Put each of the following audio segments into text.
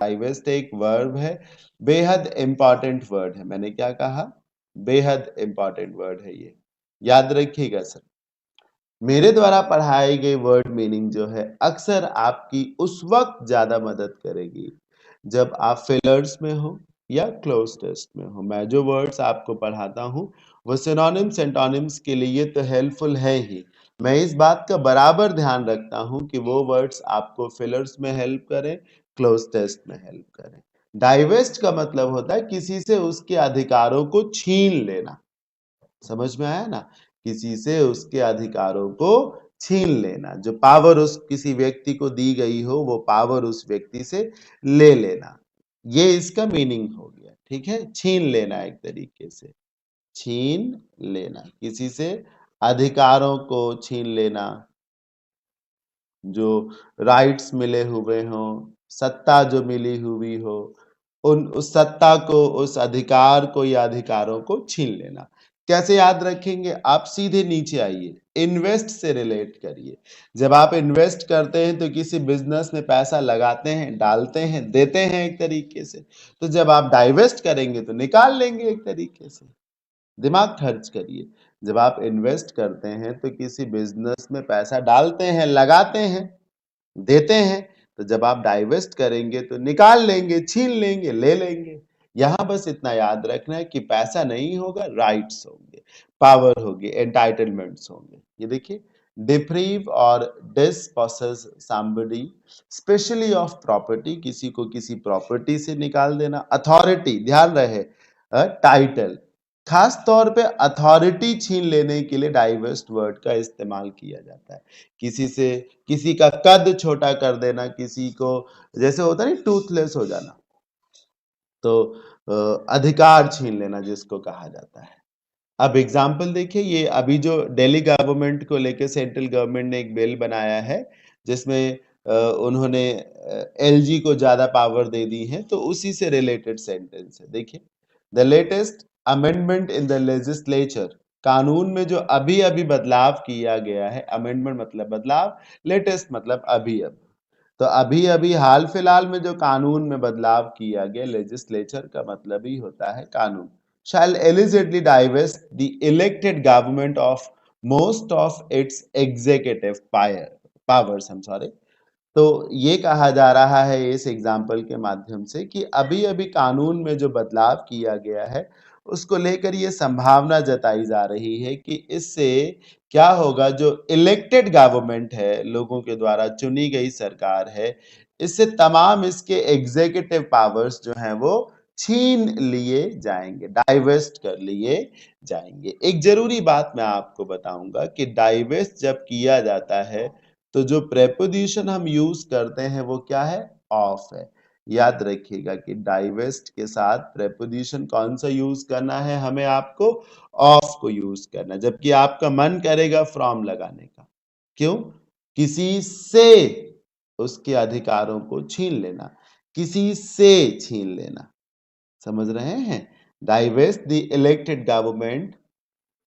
Divest एक verb है, बेहद इंपॉर्टेंट वर्ड है। मैंने क्या कहा? बेहद इंपॉर्टेंट वर्ड है ये, याद रखिएगा सर। मेरे द्वारा पढ़ाई गई वर्ड मीनिंग जो है अक्सर आपकी उस वक्त ज्यादा मदद करेगी जब आप फिलर्स में हो या क्लोज टेस्ट में हो। मैं जो वर्ड्स आपको पढ़ाता हूँ वो सिनोनिम्स एंटोनिम्स के लिए तो हेल्पफुल है ही, मैं इस बात का बराबर ध्यान रखता हूँ कि वो वर्ड्स आपको फिलर्स में हेल्प करें, क्लोज टेस्ट में हेल्प करें। डाइवेस्ट का मतलब होता है किसी से उसके अधिकारों को छीन लेना। समझ में आया ना? किसी से उसके अधिकारों को छीन लेना, जो पावर उस किसी व्यक्ति को दी गई हो वो पावर उस व्यक्ति से ले लेना, ये इसका मीनिंग हो गया। ठीक है, छीन लेना, एक तरीके से छीन लेना, किसी से अधिकारों को छीन लेना, जो राइट्स मिले हुए हों, सत्ता जो मिली हुई हो, उस सत्ता को, उस अधिकार को या अधिकारों को छीन लेना। कैसे याद रखेंगे? आप सीधे नीचे आइए, इन्वेस्ट से रिलेट करिए। जब आप इन्वेस्ट करते हैं तो किसी बिजनेस में पैसा लगाते हैं, डालते हैं, देते हैं एक तरीके से। तो जब आप डाइवेस्ट करेंगे तो निकाल लेंगे एक तरीके से। दिमाग खर्च करिए। जब आप इन्वेस्ट करते हैं तो किसी बिजनेस में पैसा डालते हैं, लगाते हैं, देते हैं। तो जब आप डाइवेस्ट करेंगे तो निकाल लेंगे, छीन लेंगे, ले लेंगे। यहां बस इतना याद रखना है कि पैसा नहीं होगा, राइट्स होंगे, पावर होगी, एंटाइटलमेंट्स होंगे। ये देखिए, डिप्रीव और डिसपॉसेस somebody स्पेशली ऑफ प्रॉपर्टी, किसी को किसी प्रॉपर्टी से निकाल देना। अथॉरिटी, ध्यान रहे, टाइटल, खास तौर पे अथॉरिटी छीन लेने के लिए डाइवेस्ट वर्ड का इस्तेमाल किया जाता है। किसी से, किसी का कद छोटा कर देना, किसी को जैसे होता है ना टूथलेस हो जाना, तो अधिकार छीन लेना जिसको कहा जाता है। अब एग्जाम्पल देखिए, ये अभी जो दिल्ली गवर्नमेंट को लेकर सेंट्रल गवर्नमेंट ने एक बिल बनाया है जिसमें उन्होंने एलजी को ज्यादा पावर दे दी है, तो उसी से रिलेटेड सेंटेंस है। देखिए, the latest amendment in the legislature, कानून में जो अभी अभी बदलाव किया गया है, अमेंडमेंट मतलब बदलाव, लेटेस्ट मतलब अभी अभी, तो अभी अभी हाल फिलहाल में जो कानून में बदलाव किया गया, लेजिस्लेचर का मतलब ही होता है कानून, shall illegally divest the elected government of most of its executive powers, I'm sorry। तो ये कहा जा रहा है इस एग्जाम्पल के माध्यम से कि अभी अभी कानून में जो बदलाव किया गया है उसको लेकर ये संभावना जताई जा रही है कि इससे क्या होगा, जो इलेक्टेड गवर्नमेंट है, लोगों के द्वारा चुनी गई सरकार है, इससे तमाम इसके एग्जीक्यूटिव पावर्स जो हैं वो छीन लिए जाएंगे, डाइवेस्ट कर लिए जाएंगे। एक जरूरी बात मैं आपको बताऊंगा कि डाइवेस्ट जब किया जाता है तो जो प्रेपोजिशन हम यूज करते हैं वो क्या है? ऑफ है। याद रखिएगा कि डाइवेस्ट के साथ प्रेपोजिशन कौन सा यूज करना है? हमें आपको ऑफ को यूज करना, जबकि आपका मन करेगा फ्रॉम लगाने का। क्यों? किसी से उसके अधिकारों को छीन लेना, किसी से छीन लेना, समझ रहे हैं? Divest the elected government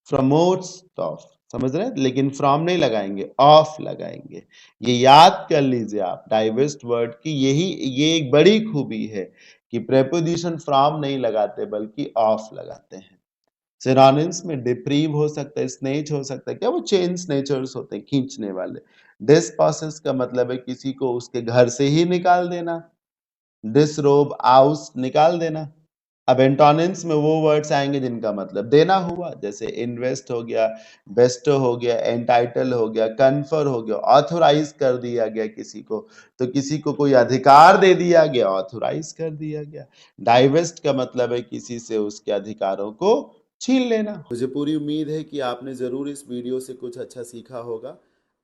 promotes of, समझ रहे हैं? लेकिन फ्रॉम नहीं लगाएंगे, ऑफ लगाएंगे। ये याद कर लीजिए आप, डाइवेस्ट वर्ड की ये एक बड़ी खूबी है कि प्रेपोजिशन फ्रॉम नहीं लगाते बल्कि ऑफ लगाते हैं। सिनोनिम्स में डिप्रीव हो सकता है, स्नेच हो सकता है, क्या वो चेन स्नेचर्स होते हैं, खींचने वाले। डिस्पॉसेस का मतलब है किसी को उसके घर से ही निकाल देना, डिसरोब, आउस, निकाल देना। अब एंटोनिम्स में वो वर्ड्स आएंगे जिनका मतलब देना हुआ, जैसे इन्वेस्ट हो गया, बेस्टो हो गया, एंटाइटल हो गया, कन्फर हो गया, ऑथोराइज कर दिया गया किसी को, तो किसी को कोई अधिकार दे दिया गया, ऑथोराइज कर दिया गया। डाइवेस्ट का मतलब है किसी से उसके अधिकारों को छीन लेना। मुझे पूरी उम्मीद है कि आपने जरूर इस वीडियो से कुछ अच्छा सीखा होगा।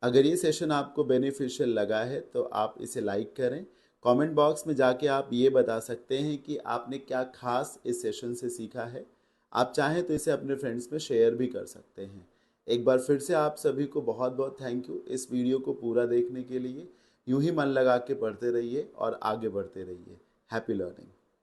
अगर ये सेशन आपको बेनिफिशियल लगा है तो आप इसे लाइक करें। कमेंट बॉक्स में जाके आप ये बता सकते हैं कि आपने क्या खास इस सेशन से सीखा है। आप चाहें तो इसे अपने फ्रेंड्स में शेयर भी कर सकते हैं। एक बार फिर से आप सभी को बहुत बहुत थैंक यू इस वीडियो को पूरा देखने के लिए। यूं ही मन लगा के पढ़ते रहिए और आगे बढ़ते रहिए। Happy learning.